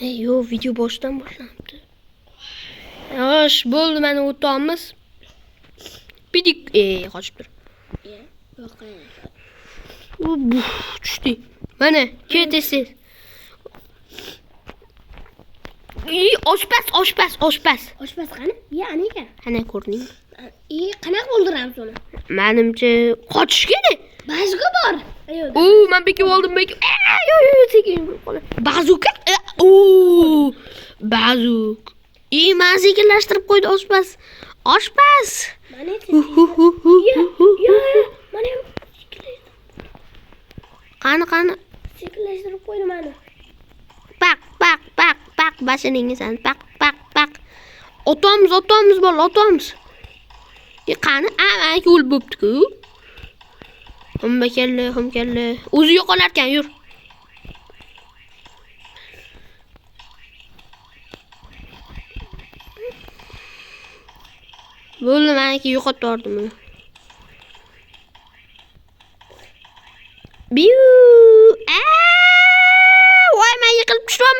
Yo, video boshdan boshlanibdi. Yosh, bo'ldi, mana o'tamiz. Bidik, qochib tur. Tushdi. Mana, ketasiz. Oshpaz. Oshpaz qani? Ya, nega? Ana ko'rding. Qanaqa o'ldiramiz uni? Menimcha qochish kerak. Bazuka bor. Men bekib oldim. Yo, sekin qolay. Bazuka? Bazuk. Men sekinlashtirib qo'ydi oshpaz. Mana Qani. sekinlashtirib qo'ydi mani. Pak. Bashiningizdan pak. Otamiz bor, otamiz. Qani? Mana yo'l bo'pti-ku. Hum kalla. O'zi yo'qolar ekan, yur. Bo'ldi, meniki yo'qotib yubordim uni. Voy, men yiqilib tushdim.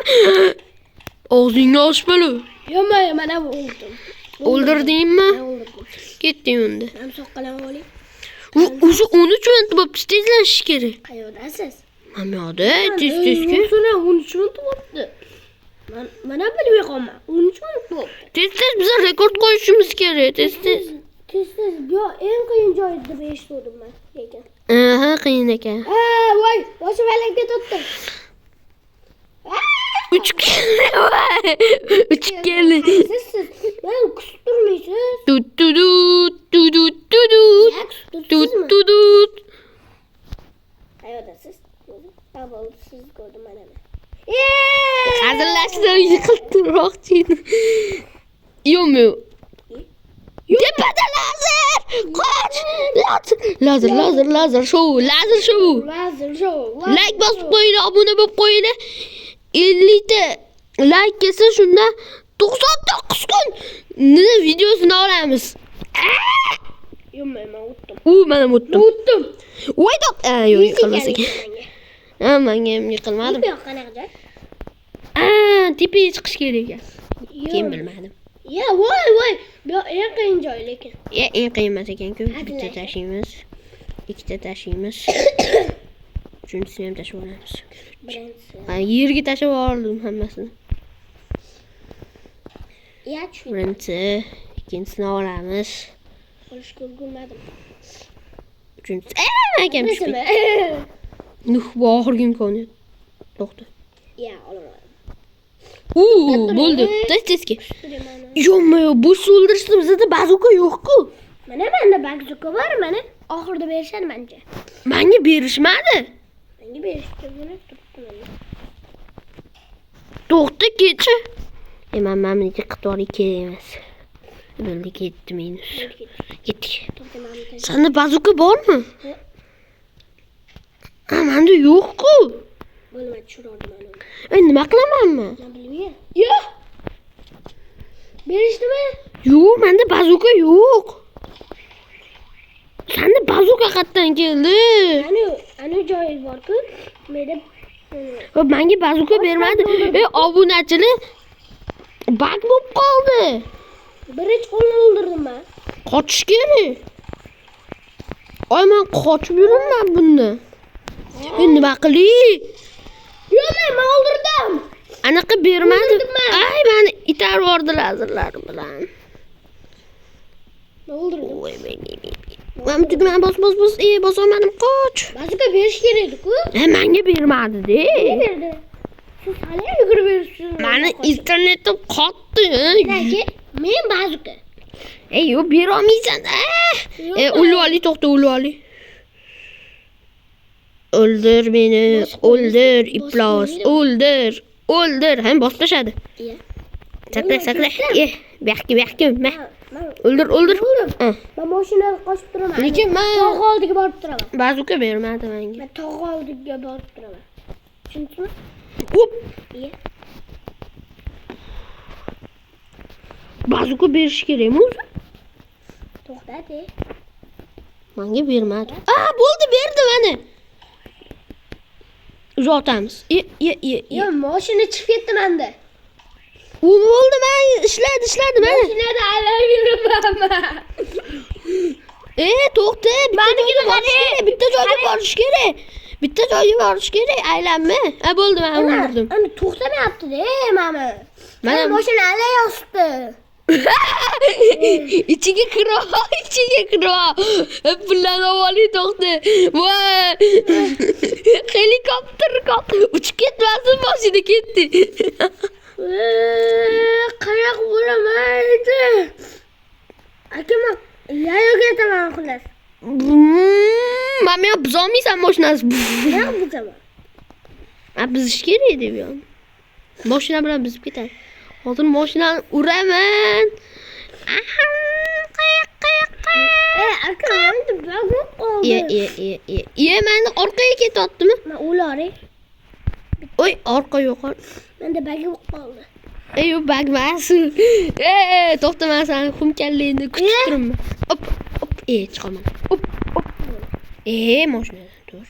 Og'zingni ochib bo'l. Yo'q, mana o'ldim. O'ldirdingmi? O'ldirdim. Ketding unda. Men soqqalam oling. O'zi 13 minut bo'pti, tezlashish kerak. Qayerdasiz? Mana yo'qda, tez-tezga. Shuna 13 minut bo'pti. Mana bilib qolma. 13 minut bo'pti. Tez biz rekord qo'yishimiz kerak, tez. Tez. Yo, eng qiyin joy deb eshitdim men, lekin. Qiyin ekan. Voy, boshim falakka tutdi. 3 keldi. Siz, men kutib turmaysiz. Tut. Qayerdasiz? Bo'ldi, siz ko'rdim mana. Hazırlaştım, yıkıltırroqchiydi. Yo'q. Tepada lazer! Qoch! Lazer show. Like bosib qo'yinglar, obuna bo'lib qo'yinglar. 50 ta like kelsa shunda 99 kun videosini olamiz. Yo'q, men o'tdim. Mana o'tdim. Voy dop. Yo'q, yiqilmas ekan. Menga ham yiqilmadim. Yo'q, qanaqa joy? Tepaga chiqish kerak ekan. Kim bilmadim. Ya, voy. Bu eng qiyin joy lekin. Eng qiyin emas ekan-ku. Bitta tashiymiz. Ikkita tashiymiz. Uchinchisini ham tashib olamiz. Birinchisi. Yerga tashib oldim hammasini. Ya, tushdi. Birinchisi, ikkinchisini olamiz. Olishga ulgurmadim. Uchinchisi. Akam tushdi. Bu oxirgi imkoniyat. To'xta. Ya, olaman. Bo'ldi. Tez-tezga. Yo'q, bu so'ldirishda bizda bazuka yo'q-ku. Mana menda bazuka bor, mana oxirida berishadi menga. Menga berishmadi. Menga berishdi, buni turibdi mana. To'xta, kechi. Men mamniki qitori kerak emas. Bo'ldi, ketdi minus. Ketdik. Senda bazuka bormi? Menda yo'q-ku. Bo'lma, tushirdim mana. Nima qilamanmi? Men bilmayman. Yo'q. Berishdimi? Yo'q, menda bazuka yo'q. Senda bazuka qayerdan keldi? Ana joyi bor-ku. Menda menga bazuka bermadi. Obunachilar bak bo'lib qoldi. Birinchi qo'lni o'ldirdim men. Qochish kerak. Men qochib yuribman bunda. Nima qilay? Yo'q, men o'ldirdim. Anaqa bermadi. Meni itarib yubordi lazerlar bilan. Men o'ldirdim. Voy, men tugmani bos. Bosolmadim, qoch. Bazuka berish kerak edi-ku. Menga bermadi-de. Nima berdi? Siz hali yugurib beribsiz. Meni internetim qotdi. Men bazuka. Yo'q, bera olmaysan. O'lib oli, to'xta, o'lib oli. O'ldir meni, o'ldir, iplos, o'ldir. Ham boshlashadi. Sakla. Bu yoqqa. O'ldir. Men mashinani qochib turaman. Lekin men tog' oldiga borib turaman. Bazuka bermadi menga. Men tog' oldiga borib turaman. Tushundingmi? Bazuka berish kerakmi o'zi? To'xta-de. Menga bermadi. Bo'ldi, berdi mana. uzatamiz. Yo, mashina chiqib ketdi menda. U bo'ldi, men ishladi mana. Mashinada aylanib To'xta, bitta joyga borish kerak. Bitta joyga borish kerak, aylanma. Bo'ldi, men o'ldirdim. Ana to'xtamayapti-da, mana. Mana mashina aylayapti. ichiga kiro. Pullarni olib to'xta. Voy! Helikopter uchib ketmasin, mashina ketdi. Qayoq bo'lamaydi? Akam, yayoq ketaman xullas. Mama buzolmaysan mashinasi. Yo'q buzaman. Buzish kerak deb yo. Mashina bilan buzib ketadi. Hozir mashinani uraman. Akam, bag'ib qoldi. Meni orqaga ketyaptimi? Men ularni. Oy, orqa yo'q. Menda bag'ib qoldi. Yo'q, bagmas. To'xta, men seni xumkalligingni kutib turibman. Hop, chiqaman. Hop. Mashinadan tur.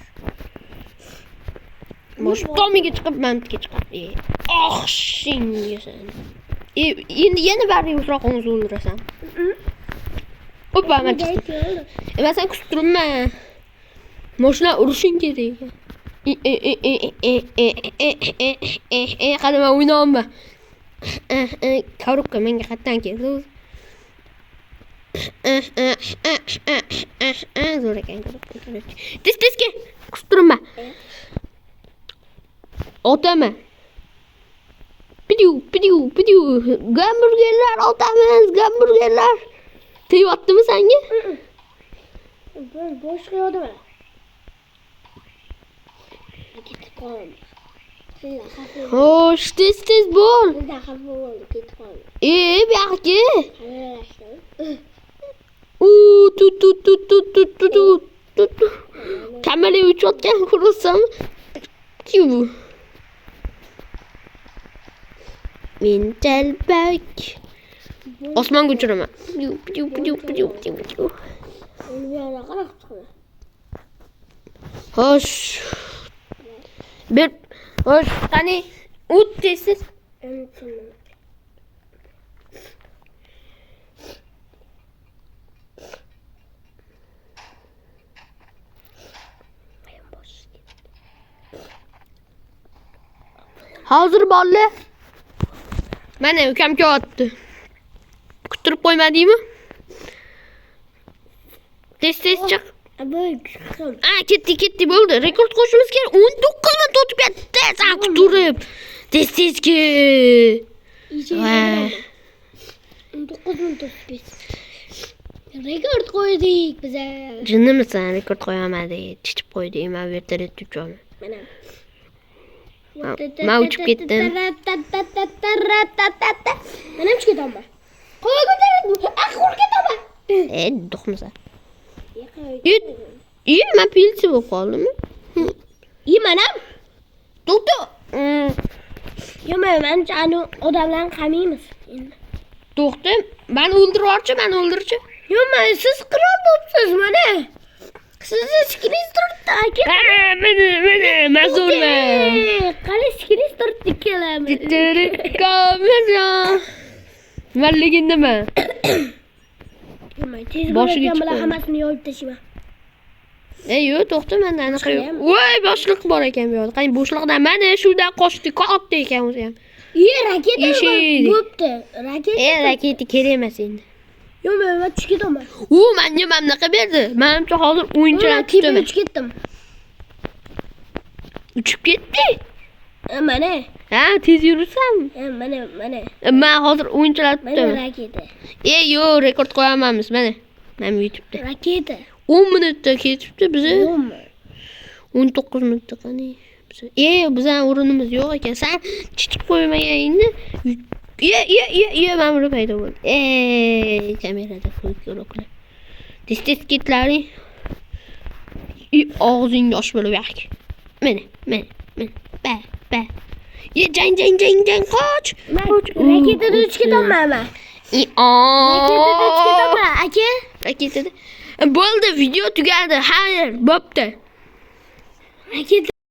Tomiga chiqib, menga chiqib. Shinga sen. Endi yana bari o'zroqingizni o'ldirasan. Hop, men chiqdim. Men seni kutib turibman. Mashina urishing kerak. Qadam o'ynayapman. Korobka menga qatdan keldi. Zo'r ekan korobka. Tez-tezga kutib turibman. Otama. Pidiu. Gamburgerlar otamiz, gamburgerlar. Teyaptimi senga? Boshqa yo'qmi? Ketib qoldi. Xo'sh, tez bo'l. Bizda xafa bo'ldi, ketib qoldi. Bu yoqqa. Tut. Kamera uchayotgan ko'rsam. Men talbak. Osmonga uchiraman. Xo'sh. Xo'sh, qani o't tez. Hozir bolalar. Mana ukam kelyapti. Kutirib qo'ymadingmi? Tez chiq. Ketdi bo'ldi. Rekord qo'shimiz kerak. 19 minut o'tib ketdi. Sen kutirib. Tez-tezga. 19 minut o'tib ketdi. Rekord qo'ydik biz. Jinnimisan, rekord qo'yamadik. Chichib qo'ydik. Men vertolyot tuchaman. Mana. Men uchib ketdim. Men ham ketaman. Qo'y ko'tarib, qo'l ketaman. Do'xmasa. Men pilsi bo'lib qoldimmi? Men ham. To'xta. Men anu odamlarni qamaymiz endi. To'xta, men o'ldirarchi. Men siz qirol bo'libsiz mana. Sizni skris turibdi aka. Men zo'rman. Qani skris turibdi ikkalamiz. Kamera. Men legendaman. Boshiga bilan hammasini yo'yib tashlayman. Yo'q, to'xta, menda aniq yo'q. Voy, boshliq bor ekan bu yerda. Qani boshliqdan mana shundan qochdi, katta ekan o'zi ham. Raketa bo'pti. Raketa kerak emas endi. Yo'q, men tushib ketaman. Menga mamlaqa berdi. Menimcha hozir o'yinchilarni tutaman. Uchib ketdim. Uchib ketdi? Mana. Tez yursan. Mana. Men hozir o'yinchilarni tutaman. Mana raketa. Yo'q, rekord qo'yamiz mana. Mana YouTube'da. Raketa. 10 minutda ketibdi biza. 19 minutda qani. Bizning o'rinimiz yo'q ekan. Sen chichib qo'ymaganingni. Mana buni paydo bo'ldi. Kamerada ko'roklar. Tez ketlaring. Og'zing yosh bo'lib yoq. Mana. Ba. Jang qoch. Raketada uchib ketaman men. Raketada uchib ketaman, aka. Raketada. Bo'ldi, video tugadi. Hayır, bo'pti. Raketa